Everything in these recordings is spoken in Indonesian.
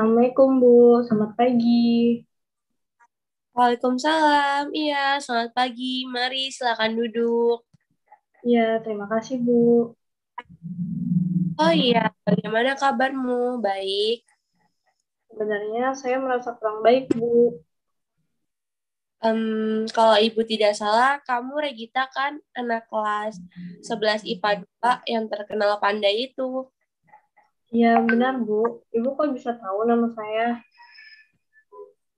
Assalamualaikum Bu, selamat pagi. Waalaikumsalam. Iya, selamat pagi. Mari silakan duduk. Ya, terima kasih Bu. Oh iya, bagaimana kabarmu? Baik. Sebenarnya saya merasa kurang baik Bu. Kalau ibu tidak salah, kamu Regita kan anak kelas 11 IPA 2 yang terkenal pandai itu. Ya benar Bu, Ibu kok bisa tahu nama saya?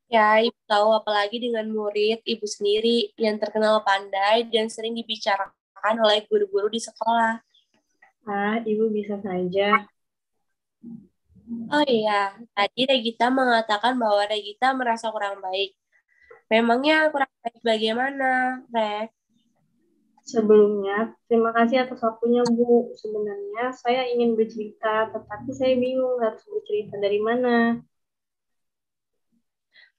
Ya, ibu tahu apalagi dengan murid ibu sendiri yang terkenal pandai dan sering dibicarakan oleh guru-guru di sekolah. Ah, Ibu bisa saja. Oh iya, tadi Regita mengatakan bahwa Regita merasa kurang baik. Memangnya kurang baik bagaimana, Reg? Sebelumnya, terima kasih atas waktunya Bu. Sebenarnya saya ingin bercerita, tetapi saya bingung harus bercerita dari mana.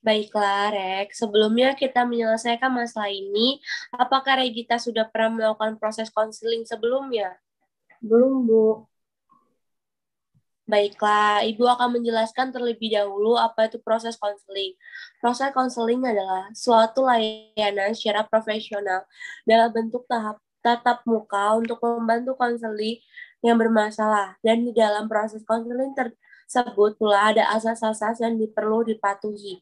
Baiklah, Rek. Sebelumnya kita menyelesaikan masalah ini, apakah Regita sudah pernah melakukan proses konseling sebelumnya? Belum Bu. Baiklah, Ibu akan menjelaskan terlebih dahulu apa itu proses konseling. Proses konseling adalah suatu layanan secara profesional dalam bentuk tatap muka untuk membantu konseling yang bermasalah. Dan di dalam proses konseling tersebut pula ada asas-asas yang perlu dipatuhi.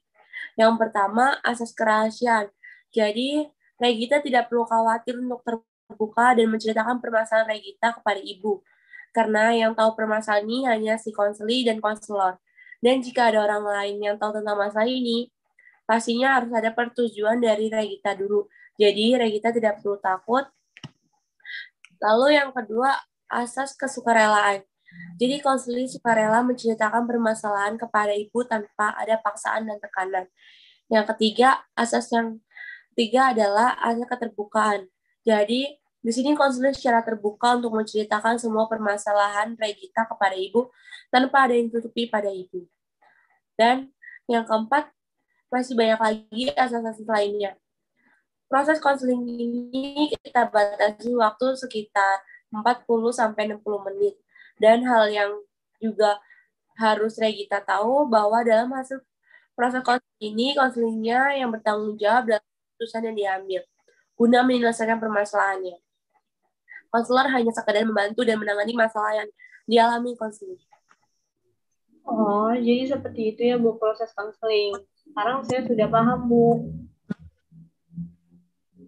Yang pertama, asas kerahasiaan. Jadi, Regita tidak perlu khawatir untuk terbuka dan menceritakan permasalahan Regita kepada ibu. Karena yang tahu permasalahan ini hanya si konseli dan konselor. Dan jika ada orang lain yang tahu tentang masalah ini, pastinya harus ada persetujuan dari Regita dulu. Jadi, Regita tidak perlu takut. Lalu yang kedua, asas kesukarelaan. Jadi konseling sukarela menceritakan permasalahan kepada ibu tanpa ada paksaan dan tekanan. Yang ketiga, asas yang ketiga adalah asas keterbukaan. Jadi, di sini konselor secara terbuka untuk menceritakan semua permasalahan Regita kepada ibu tanpa ada yang tutupi pada ibu. Dan yang keempat, masih banyak lagi asas-asas lainnya. Proses konseling ini kita batasi waktu sekitar 40 sampai 60 menit. Dan hal yang juga harus Regita tahu bahwa dalam hasil proses konseling ini, konselingnya yang bertanggung jawab dalam keputusan yang diambil guna menyelesaikan permasalahannya. Konselor hanya sekadar membantu dan menangani masalah yang dialami konselor. Oh, jadi seperti itu ya Bu proses konseling. Sekarang saya sudah paham Bu.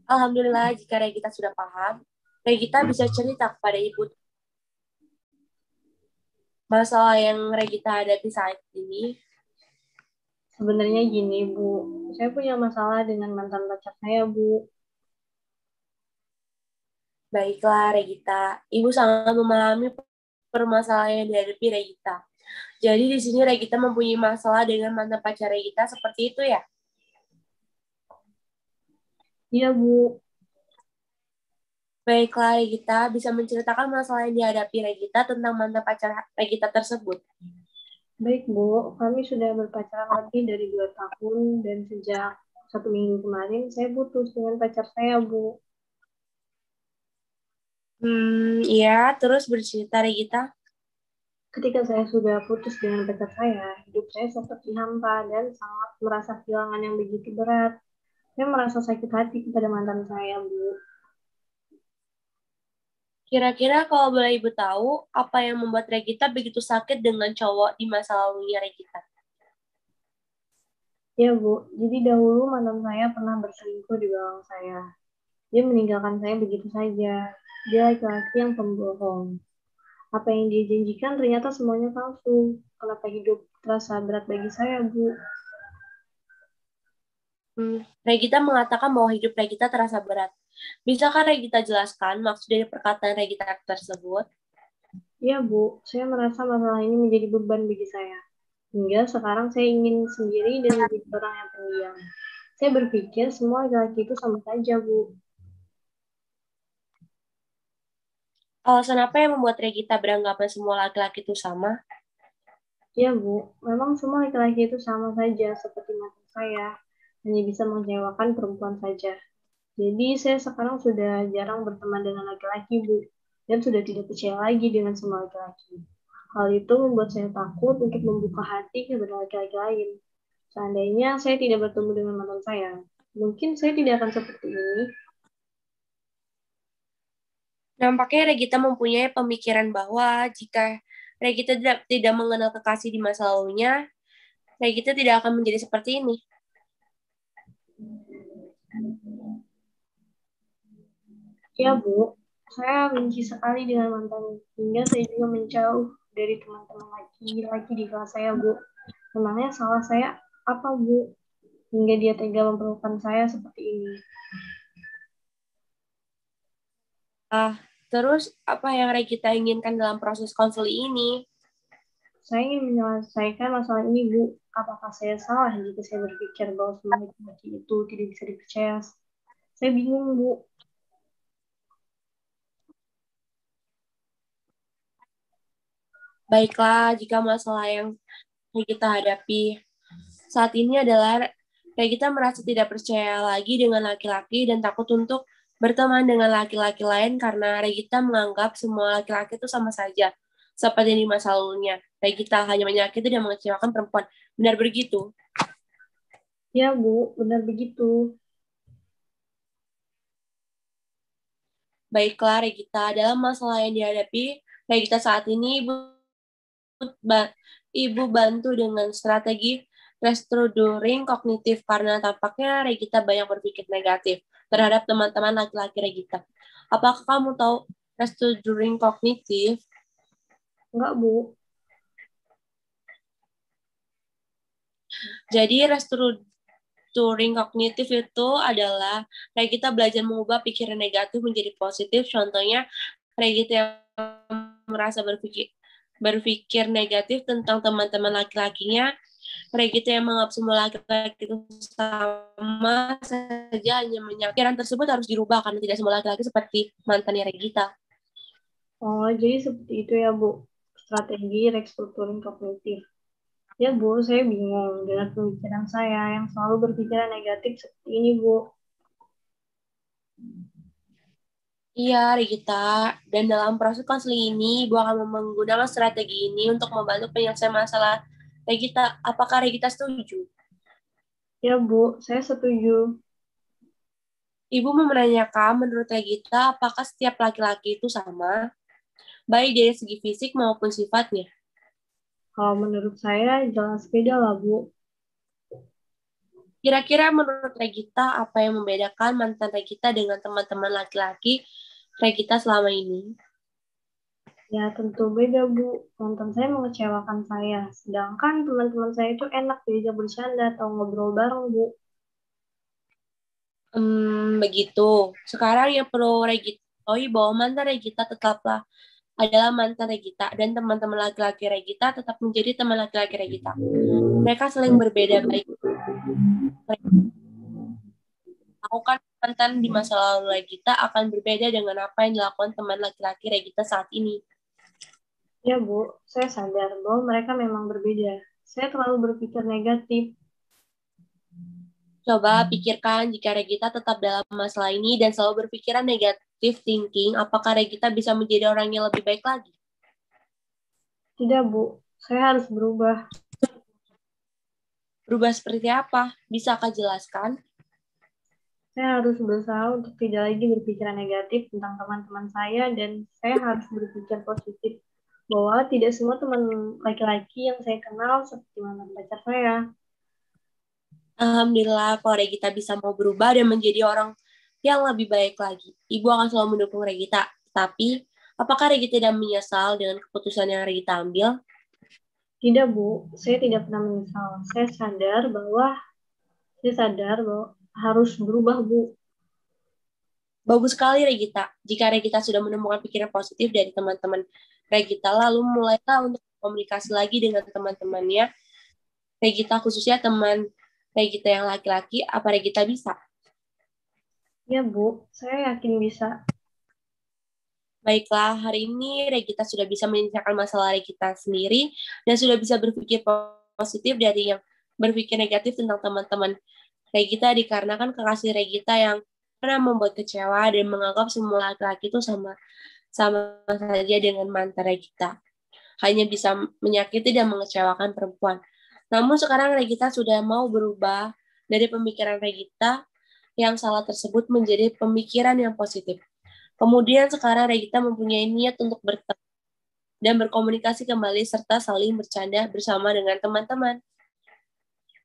Alhamdulillah, jika Regita sudah paham, Regita bisa cerita kepada ibu masalah yang Regita hadapi saat ini. Sebenarnya gini Bu, saya punya masalah dengan mantan pacar saya Bu. Baiklah, Regita. Ibu sangat memahami permasalahan yang dihadapi Regita. Jadi di sini Regita mempunyai masalah dengan mantan pacar Regita seperti itu ya? Iya Bu. Baiklah, Regita bisa menceritakan masalah yang dihadapi Regita tentang mantan pacar Regita tersebut. Baik Bu, kami sudah berpacaran lebih dari 2 tahun dan sejak 1 minggu kemarin saya putus dengan pacar saya Bu. Iya, terus bercerita Regita. Ketika saya sudah putus dengan pacar saya, hidup saya seperti hampa dan sangat merasa kehilangan yang begitu berat. Saya merasa sakit hati kepada mantan saya Bu. Kira-kira kalau boleh Ibu tahu, apa yang membuat Regita begitu sakit dengan cowok di masa lalunya Regita? Ya Bu, jadi dahulu mantan saya pernah berselingkuh di belakang saya. Dia meninggalkan saya begitu saja. Dia laki-laki yang pembohong. Apa yang dia janjikan ternyata semuanya palsu. Kenapa hidup terasa berat bagi saya, Bu? Regita mengatakan bahwa hidup Regita terasa berat. Bisakah Regita jelaskan maksud dari perkataan Regita tersebut? Ya, Bu, saya merasa masalah ini menjadi beban bagi saya. Hingga sekarang saya ingin sendiri dan menjadi orang yang pendiam. Saya berpikir semua laki-laki itu sama saja, Bu. Alasan apa yang membuat Regita beranggapan semua laki-laki itu sama? Ya, Bu, memang semua laki-laki itu sama saja seperti mantan saya. Hanya bisa mengecewakan perempuan saja. Jadi saya sekarang sudah jarang berteman dengan laki-laki, Bu. Dan sudah tidak percaya lagi dengan semua laki-laki. Hal itu membuat saya takut untuk membuka hati kepada laki-laki lain. Seandainya saya tidak bertemu dengan mantan saya, mungkin saya tidak akan seperti ini. Nampaknya Regita mempunyai pemikiran bahwa jika Regita tidak mengenal kekasih di masa lalunya, Regita tidak akan menjadi seperti ini. Ya, Bu, saya benci sekali dengan mantan, hingga saya juga menjauh dari teman-teman laki-laki di kelas saya, Bu. Memangnya salah saya apa, Bu? Hingga dia tega memperlakukan saya seperti ini. Terus apa yang Regita inginkan dalam proses konseling ini? Saya ingin menyelesaikan masalah ini, Bu. Apakah saya salah jika saya berpikir bahwa semua laki-laki itu tidak bisa dipercaya? Saya bingung, Bu. Baiklah, jika masalah yang Regita hadapi saat ini adalah Regita merasa tidak percaya lagi dengan laki-laki dan takut untuk berteman dengan laki-laki lain karena Regita menganggap semua laki-laki itu sama saja, seperti di masa lalunya. Regita hanya menyakiti dan mengecewakan perempuan. Benar begitu? Ya, Bu, benar begitu. Baiklah, Regita. Dalam masalah yang dihadapi, Regita saat ini Ibu bantu dengan strategi restructuring kognitif karena tampaknya Regita banyak berpikir negatif terhadap teman-teman laki-laki Regita. Apakah kamu tahu restructuring kognitif? Enggak, Bu. Jadi restructuring kognitif itu adalah Regita belajar mengubah pikiran negatif menjadi positif. Contohnya Regita yang merasa berpikir negatif tentang teman-teman laki-lakinya, Regita yang menganggap semua laki-laki itu sama saja hanya pikiran tersebut harus dirubah karena tidak semua laki-laki seperti mantannya Regita. Oh, jadi seperti itu ya, Bu. Strategi restructuring kognitif. Ya, Bu, saya bingung dengan pemikiran saya yang selalu berpikiran negatif seperti ini, Bu. Iya, Regita. Dan dalam proses konseling ini, Ibu akan menggunakan strategi ini untuk membantu penyelesaian masalah Regita. Apakah Regita setuju? Ya, Bu, saya setuju. Ibu mau menanyakan, menurut Regita, apakah setiap laki-laki itu sama, baik dari segi fisik maupun sifatnya? Kalau menurut saya, jelas beda lah, Bu. Kira-kira menurut Regita, apa yang membedakan mantan Regita dengan teman-teman laki-laki Regita selama ini? Ya, tentu beda, Bu. Mantan saya mengecewakan saya. Sedangkan teman-teman saya itu enak diajak bercanda atau ngobrol bareng, Bu. Begitu. Sekarang yang perlu Regita ketahui bahwa mantan Regita tetaplah adalah mantan Regita dan teman-teman laki-laki Regita tetap menjadi teman laki-laki Regita. Mereka saling berbeda baik. Lakukan mantan di masa lalu Regita akan berbeda dengan apa yang dilakukan teman laki-laki Regita saat ini. Ya, Bu, saya sadar bahwa mereka memang berbeda. Saya terlalu berpikir negatif. Coba pikirkan jika Regita tetap dalam masalah ini dan selalu berpikiran negatif thinking, apakah Regita bisa menjadi orang yang lebih baik lagi? Tidak, Bu. Saya harus berubah. Berubah seperti apa? Bisakah jelaskan? Saya harus berusaha untuk tidak lagi berpikiran negatif tentang teman-teman saya dan saya harus berpikir positif bahwa tidak semua teman laki-laki yang saya kenal seperti mantan pacar saya. Alhamdulillah, kalau Regita bisa mau berubah dan menjadi orang yang lebih baik lagi. Ibu akan selalu mendukung Regita. Tapi, apakah Regita tidak menyesal dengan keputusan yang Regita ambil? Tidak, Bu. Saya tidak pernah menyesal. Saya sadar bahwa harus berubah, Bu. Bagus sekali, Regita. Jika Regita sudah menemukan pikiran positif dari teman-teman Regita, lalu mulailah untuk komunikasi lagi dengan teman-temannya. Regita, khususnya teman Regita yang laki-laki, apa Regita bisa? Ya, Bu. Saya yakin bisa. Baiklah, hari ini Regita sudah bisa menyelesaikan masalah Regita sendiri dan sudah bisa berpikir positif dari yang berpikir negatif tentang teman-teman Regita dikarenakan kekasih Regita yang pernah membuat kecewa dan menganggap semua laki-laki itu sama saja dengan mantan Regita. hanya bisa menyakiti dan mengecewakan perempuan. Namun sekarang Regita sudah mau berubah dari pemikiran Regita yang salah tersebut menjadi pemikiran yang positif. Kemudian sekarang Regita mempunyai niat untuk bertemu dan berkomunikasi kembali serta saling bercanda bersama dengan teman-teman.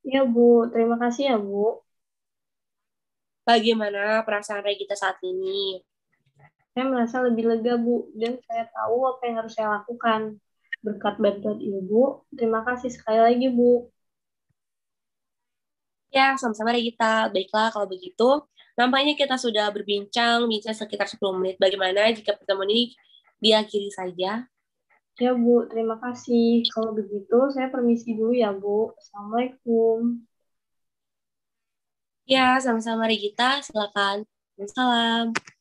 Iya, Bu. Terima kasih ya, Bu. Bagaimana perasaan Regita saat ini? Saya merasa lebih lega, Bu. Dan saya tahu apa yang harus saya lakukan. Berkat bantuan Ibu, terima kasih sekali lagi, Bu. Ya, sama-sama Regita. Baiklah, kalau begitu, nampaknya kita sudah bincang sekitar 10 menit. Bagaimana jika pertemuan ini diakhiri saja? Ya, Bu. Terima kasih. Kalau begitu, saya permisi dulu ya, Bu. Assalamualaikum. Ya, sama-sama Regita. Silakan. Salam.